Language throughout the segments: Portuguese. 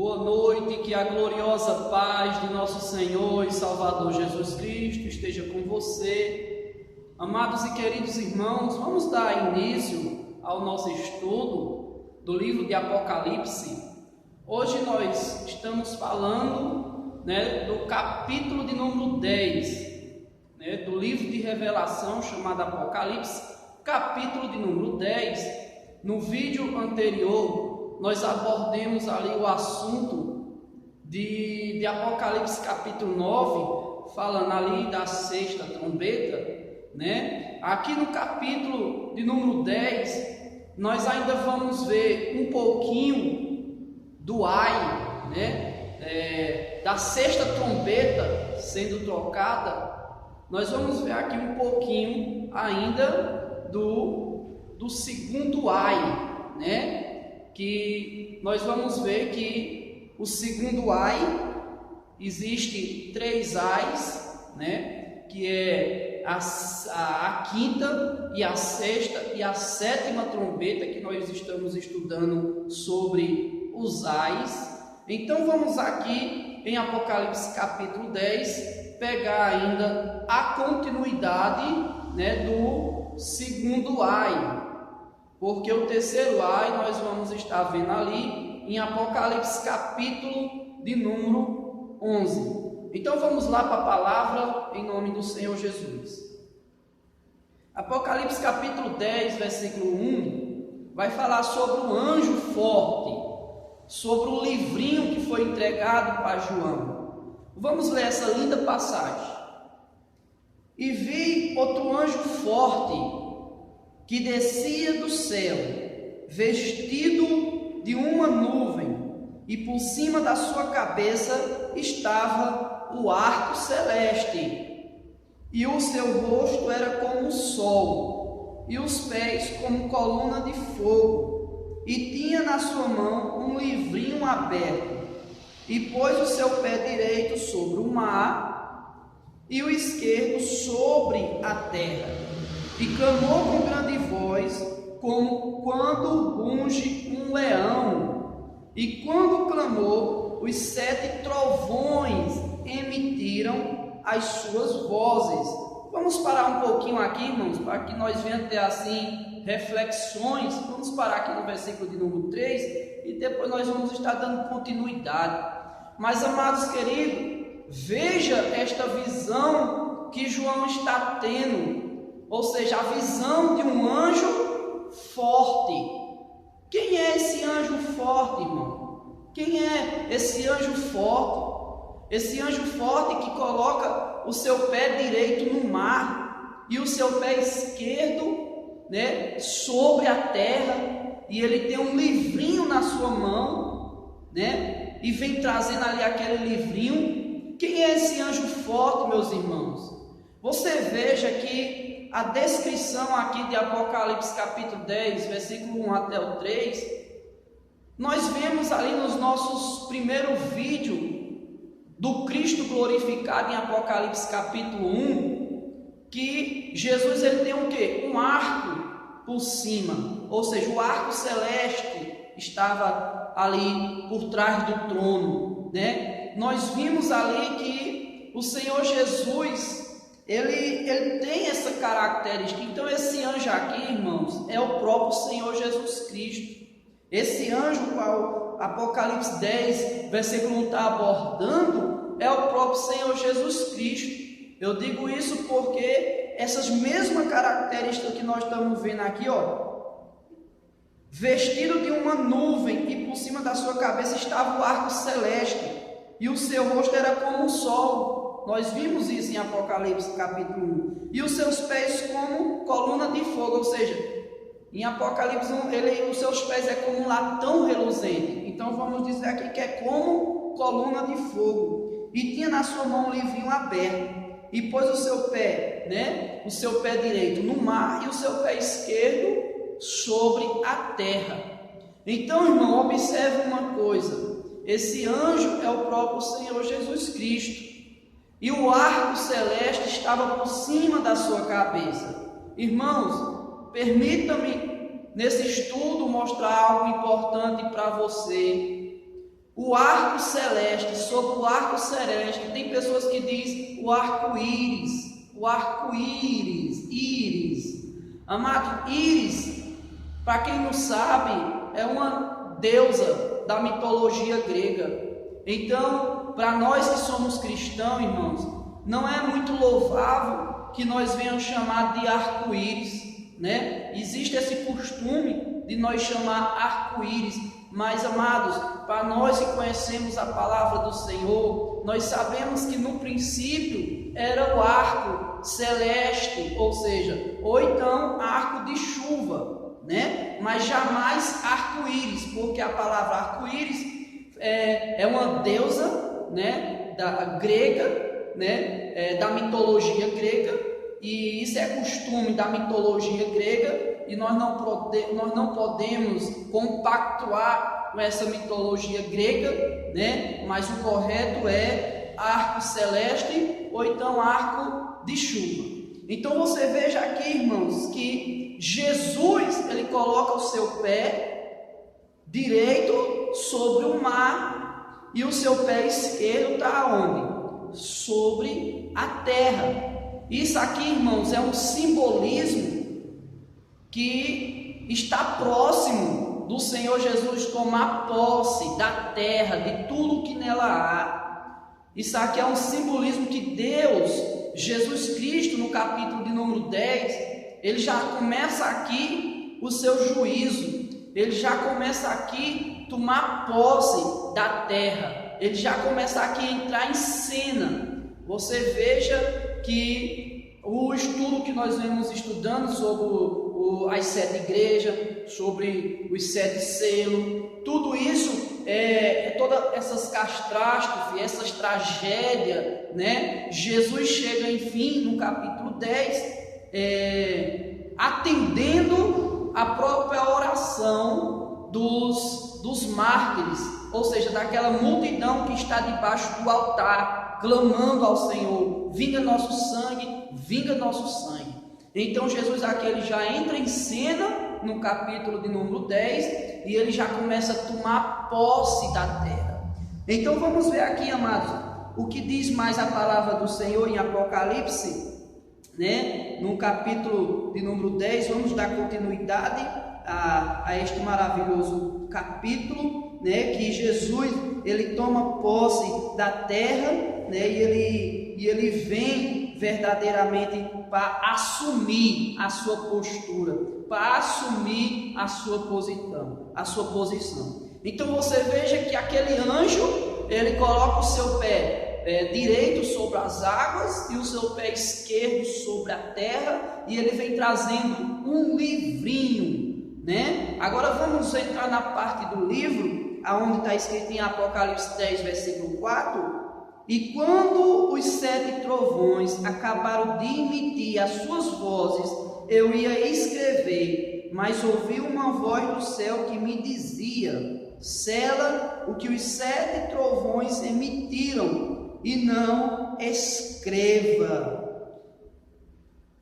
Boa noite, que a gloriosa paz de nosso Senhor e Salvador Jesus Cristo esteja com você. Amados e queridos irmãos, vamos dar início ao nosso estudo do livro de Apocalipse. Hoje nós estamos falando do capítulo de número 10, do livro de Revelação chamado Apocalipse, capítulo de número 10. No vídeo anterior, nós abordamos ali o assunto de Apocalipse capítulo 9, falando ali da sexta trombeta, Aqui no capítulo de número 10, nós ainda vamos ver um pouquinho do ai, da sexta trombeta sendo tocada. Nós vamos ver aqui um pouquinho ainda do segundo ai, que nós vamos ver que o segundo ai, existe três ais, que é a quinta e a sexta e a sétima trombeta, que nós estamos estudando sobre os ais. Então vamos aqui em Apocalipse capítulo 10 pegar ainda a continuidade do segundo ai, porque o terceiro ai nós vamos estar vendo ali em Apocalipse capítulo de número 11. Então vamos lá para a palavra em nome do Senhor Jesus. Apocalipse capítulo 10, versículo 1, vai falar sobre o anjo forte, sobre o livrinho que foi entregado para João. Vamos ler essa linda passagem. E vi outro anjo forte, que descia do céu, vestido de uma nuvem, e por cima da sua cabeça estava o arco celeste, e o seu rosto era como o sol, e os pés como coluna de fogo, e tinha na sua mão um livrinho aberto, e pôs o seu pé direito sobre o mar, e o esquerdo sobre a terra, e clamou com grande voz, como quando runge um leão. E quando clamou, os 7 trovões emitiram as suas vozes. Vamos parar um pouquinho aqui, irmãos, para que nós venhamos ter assim reflexões. Vamos parar aqui no versículo de número 3 e depois nós vamos estar dando continuidade. Mas, amados queridos, veja esta visão que João está tendo. Ou seja, a visão de um anjo forte. Quem é esse anjo forte, irmão? Quem é esse anjo forte? Esse anjo forte que coloca o seu pé direito no mar e o seu pé esquerdo, sobre a terra, e ele tem um livrinho na sua mão, e vem trazendo ali aquele livrinho. Quem é esse anjo forte, meus irmãos? Você veja que a descrição aqui de Apocalipse capítulo 10, versículo 1 até o 3, nós vemos ali nos nossos primeiros vídeos do Cristo glorificado em Apocalipse capítulo 1, que Jesus ele tem o quê? Um arco por cima, ou seja, o arco celeste estava ali por trás do trono, Nós vimos ali que o Senhor Jesus ele tem essa característica. Então esse anjo aqui, irmãos, é o próprio Senhor Jesus Cristo. Esse anjo qual Apocalipse 10, versículo 1 está abordando, é o próprio Senhor Jesus Cristo. Eu digo isso porque essas mesmas características que nós estamos vendo aqui, vestido de uma nuvem, e por cima da sua cabeça estava o arco celeste, e o seu rosto era como o sol. Nós vimos isso em Apocalipse capítulo 1. E os seus pés como coluna de fogo, ou seja, em Apocalipse 1, os seus pés é como um latão reluzente. Então vamos dizer aqui que é como coluna de fogo. E tinha na sua mão um livrinho aberto, e pôs o seu pé, o seu pé direito no mar, e o seu pé esquerdo sobre a terra. Então, irmão, observe uma coisa: esse anjo é o próprio Senhor Jesus Cristo. E o arco celeste estava por cima da sua cabeça. Irmãos, permita-me nesse estudo mostrar algo importante para você. o arco celeste, sobre o arco celeste. Tem pessoas que dizem o arco-íris, íris. Amado, Íris, para quem não sabe, é uma deusa da mitologia grega. Então, para nós que somos cristãos, irmãos, não é muito louvável que nós venhamos chamar de arco-íris, né? Existe esse costume de nós chamar arco-íris, mas, amados, para nós que conhecemos a palavra do Senhor, nós sabemos que no princípio era o arco celeste, ou seja, ou então arco de chuva, né? Mas jamais arco-íris, porque a palavra arco-íris é uma deusa, né, grega, né, da mitologia grega, e isso é costume da mitologia grega, e nós não podemos compactuar com essa mitologia grega, né? Mas o correto é arco celeste ou então arco de chuva. Então você veja aqui, irmãos, que Jesus, ele coloca o seu pé direito sobre o mar e o seu pé esquerdo está onde? Sobre a terra. Isso aqui, irmãos, é um simbolismo que está próximo do Senhor Jesus tomar posse da terra, de tudo que nela há. Isso aqui é um simbolismo que Deus, Jesus Cristo, no capítulo de número 10, ele já começa aqui o seu juízo, ele já começa aqui tomar posse da terra, ele já começa aqui a entrar em cena. Você veja que o estudo que nós vemos estudando sobre as 7 igrejas, sobre os 7 selos, tudo isso todas essas catástrofes, essas tragédias, né? Jesus chega, enfim, no capítulo 10, atendendo a própria oração dos mártires, ou seja, daquela multidão que está debaixo do altar, clamando ao Senhor: vinga nosso sangue, vinga nosso sangue. Então Jesus aqui ele já entra em cena no capítulo de número 10 e ele já começa a tomar posse da terra. Então vamos ver aqui, amados, o que diz mais a palavra do Senhor em Apocalipse, né? No capítulo de número 10, vamos dar continuidade a este maravilhoso capítulo, né? Que Jesus ele toma posse da terra, né? E ele vem verdadeiramente para assumir a sua postura, para assumir a sua posição. Então você veja que aquele anjo, ele coloca o seu pé direito sobre as águas e o seu pé esquerdo sobre a terra, e ele vem trazendo um livrinho, né? Agora vamos entrar na parte do livro, aonde está escrito em Apocalipse 10, versículo 4. E quando os 7 trovões acabaram de emitir as suas vozes, eu ia escrever, mas ouvi uma voz do céu que me dizia: sela o que os 7 trovões emitiram, e não escreva.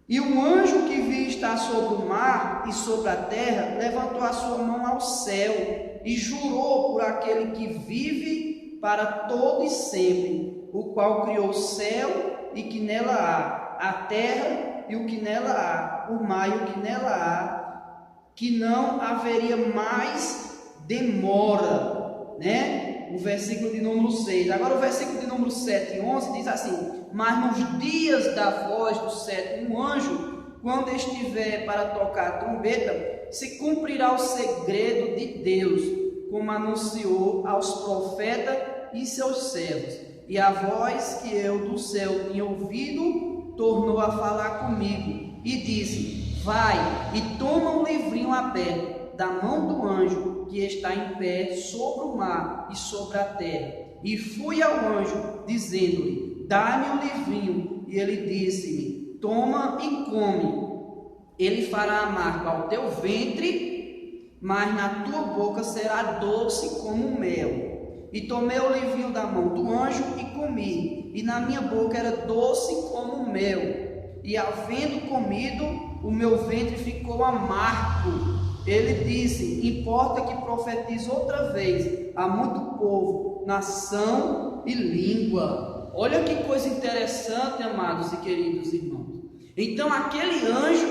E o anjo que vi estar sobre o mar e sobre a terra levantou a sua mão ao céu e jurou por aquele que vive para todo e sempre, o qual criou o céu e que nela há, a terra e o que nela há, o mar e o que nela há, que não haveria mais demora, né? O versículo de número 6. Agora o versículo de número 7 e 11 diz assim: mas nos dias da voz do 7º anjo, quando estiver para tocar a trombeta, se cumprirá o segredo de Deus, como anunciou aos profetas e seus servos. E a voz que eu do céu tinha ouvido tornou a falar comigo e disse: vai e toma o livrinho aberto da mão do anjo que está em pé sobre o mar e sobre a terra. E fui ao anjo, dizendo-lhe: dá-me o livrinho. E ele disse-me: toma e come. Ele fará amargo ao teu ventre, mas na tua boca será doce como mel. E tomei o livrinho da mão do anjo e comi, e na minha boca era doce como mel. E havendo comido, o meu ventre ficou amargo. ele disse: importa que profetize outra vez a muito povo, nação e língua. Olha que coisa interessante, amados e queridos irmãos. Então aquele anjo,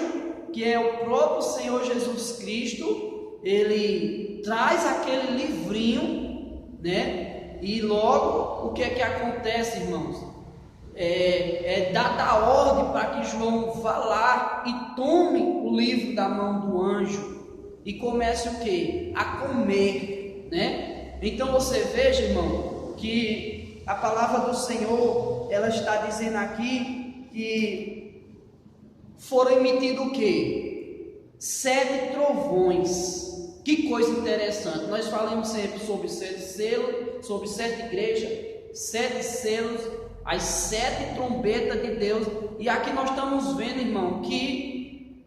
que é o próprio Senhor Jesus Cristo, ele traz aquele livrinho, né? E logo o que é que acontece, irmãos? É dada a ordem para que João vá lá e tome o livro da mão do anjo e comece o que? A comer, né? Então você veja, irmão, que a palavra do Senhor, ela está dizendo aqui que foram emitidos o que? 7 trovões. Que coisa interessante. Nós falamos sempre sobre 7 selos, sobre 7 igrejas, 7 selos, as 7 trombetas de Deus. E aqui nós estamos vendo, irmão, que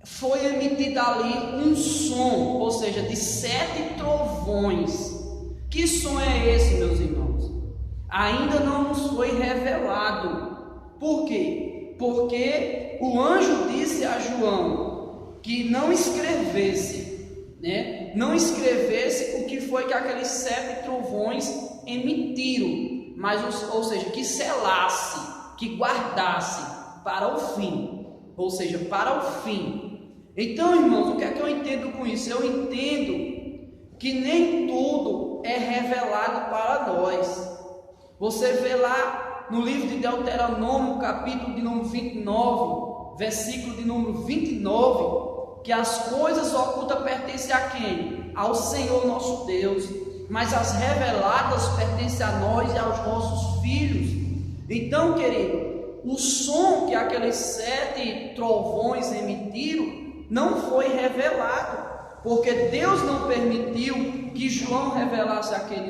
foi emitido ali um som, ou seja, de 7 trovões. Que som é esse, meus irmãos? Ainda não nos foi revelado. Por quê? Porque o anjo disse a João que não escrevesse, né? Não escrevesse o que foi que aqueles 7 trovões emitiram, mas, ou seja, que selasse, que guardasse para o fim, ou seja, para o fim. Então, irmãos, o que é que eu entendo com isso? Eu entendo que nem tudo é revelado para nós. Você vê lá no livro de Deuteronômio, capítulo de número 29, versículo de número 29, que as coisas ocultas pertencem a quem? Ao Senhor nosso Deus, mas as reveladas pertencem a nós e aos nossos filhos. Então, querido, o som que aqueles 7 trovões emitiram não foi revelado, porque Deus não permitiu que João revelasse aquele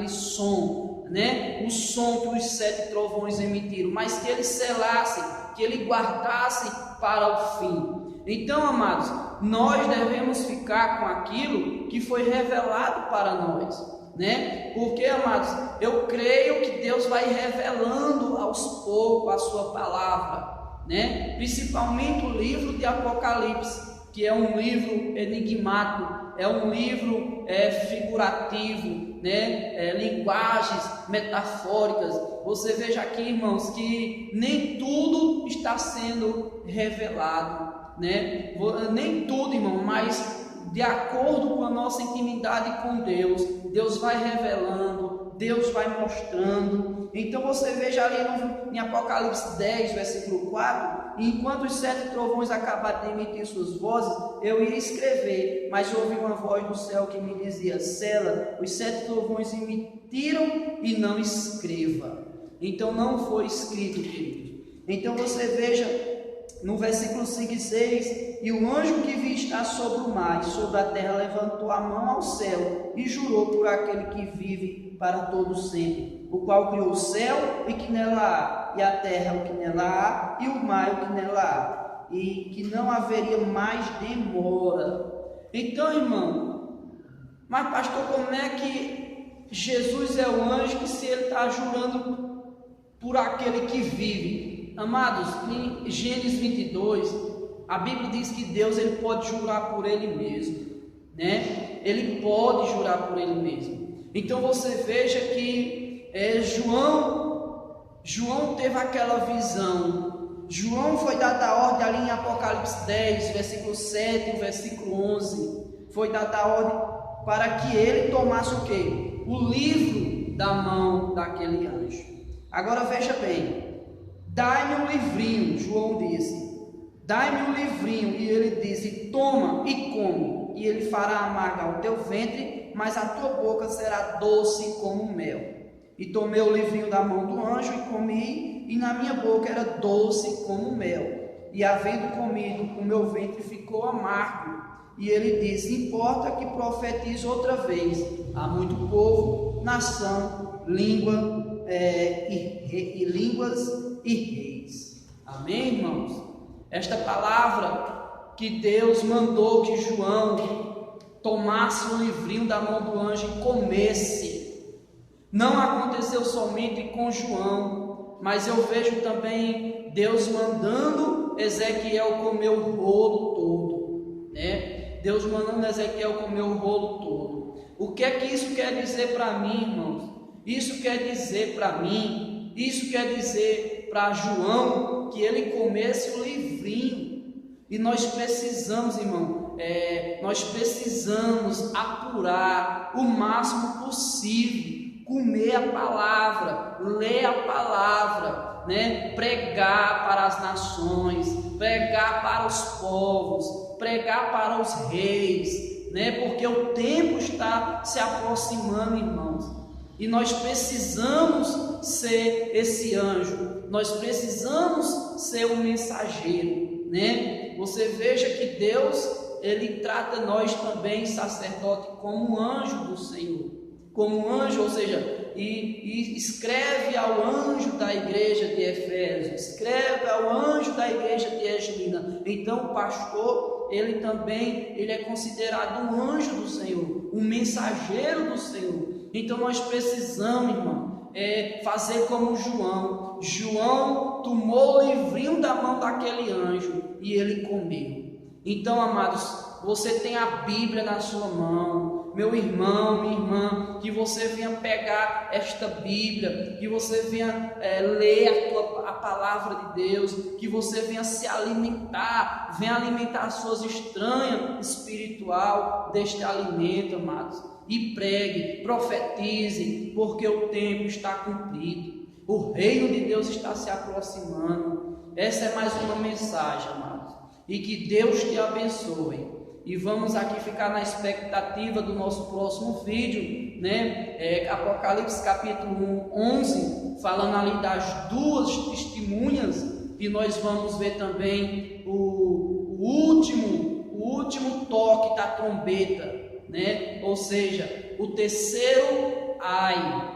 som, né? O som que os 7 trovões emitiram, mas que ele selasse, que ele guardasse para o fim. Então, amados, nós devemos ficar com aquilo que foi revelado para nós, né? Porque, amados, eu creio que Deus vai revelando aos poucos a sua palavra, né? Principalmente o livro de Apocalipse, que é um livro enigmático, é um livro figurativo, né? Linguagens metafóricas. Você veja aqui, irmãos, que nem tudo está sendo revelado, né? Nem tudo, irmão, mas de acordo com a nossa intimidade com Deus, Deus vai revelando, Deus vai mostrando. Então você veja ali em Apocalipse 10, versículo 4, enquanto os 7 trovões acabaram de emitir suas vozes, eu ia escrever, mas ouvi uma voz do céu que me dizia: sela, os 7 trovões emitiram e não escreva. Então não foi escrito, queridos. Então você veja no versículo 5 e 6, e o anjo que vi estar sobre o mar e sobre a terra levantou a mão ao céu e jurou por aquele que vive para todo sempre, o qual criou o céu e que nela há, e a terra o que nela há, e o mar o que nela há, e que não haveria mais demora. Então, irmão, mas pastor, como é que Jesus é o anjo que se ele está jurando por aquele que vive? Amados, em Gênesis 22, a Bíblia diz que Deus ele pode jurar por ele mesmo, né? Ele pode jurar por ele mesmo. Então você veja que João teve aquela visão. João foi dada a ordem ali em Apocalipse 10, versículo 7 e versículo 11. Foi dada a ordem para que ele tomasse o quê? O livro da mão daquele anjo. Agora veja bem. Dai-me um livrinho, João disse. Dai-me um livrinho. E ele disse: toma e come, e ele fará amargar o teu ventre, mas a tua boca será doce como mel. E tomei o livrinho da mão do anjo e comi, e na minha boca era doce como mel. E havendo comido, o meu ventre ficou amargo. E ele disse: importa que profetize outra vez a muito povo, nação, língua e línguas e reis. Amém, irmãos? Esta palavra que Deus mandou que João tomasse o livrinho da mão do anjo e comesse, não aconteceu somente com João, mas eu vejo também Deus mandando Ezequiel comer o rolo todo, né? Deus mandando Ezequiel comer o rolo todo. O que é que isso quer dizer para mim, irmãos? Isso quer dizer para mim, isso quer dizer para João, que ele comesse o livrinho. E nós precisamos, irmão, nós precisamos apurar o máximo possível, comer a palavra, ler a palavra, né? Pregar para as nações, pregar para os povos, pregar para os reis, né? Porque o tempo está se aproximando, irmãos, e nós precisamos ser esse anjo, nós precisamos ser o mensageiro, né? Você veja que Deus, ele trata nós também, sacerdote, como anjo do Senhor, como anjo, ou seja, e escreve ao anjo da igreja de Efésio, escreve ao anjo da igreja de Esmina. Então o pastor, ele também, ele é considerado um anjo do Senhor, um mensageiro do Senhor. Então nós precisamos, irmão, fazer como João. João tomou o livrinho da mão daquele anjo e ele comeu. Então, amados, você tem a Bíblia na sua mão, meu irmão, minha irmã, que você venha pegar esta Bíblia, que você venha ler a palavra de Deus, que você venha se alimentar, venha alimentar as suas estranhas espiritual deste alimento, amados, e pregue, profetize, porque o tempo está cumprido, o reino de Deus está se aproximando. Essa é mais uma mensagem, amados, e que Deus te abençoe. E vamos aqui ficar na expectativa do nosso próximo vídeo, né? Apocalipse capítulo 11, falando ali das duas testemunhas, e nós vamos ver também o último toque da trombeta, né? Ou seja, o terceiro ai.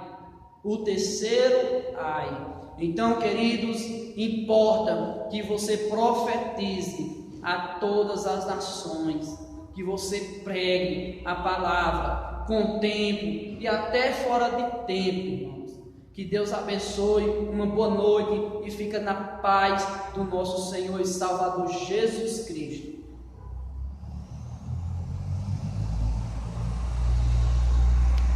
Então, queridos, importa que você profetize a todas as nações, que você pregue a palavra com tempo e até fora de tempo, irmãos. Que Deus abençoe, uma boa noite e fica na paz do nosso Senhor e Salvador Jesus Cristo.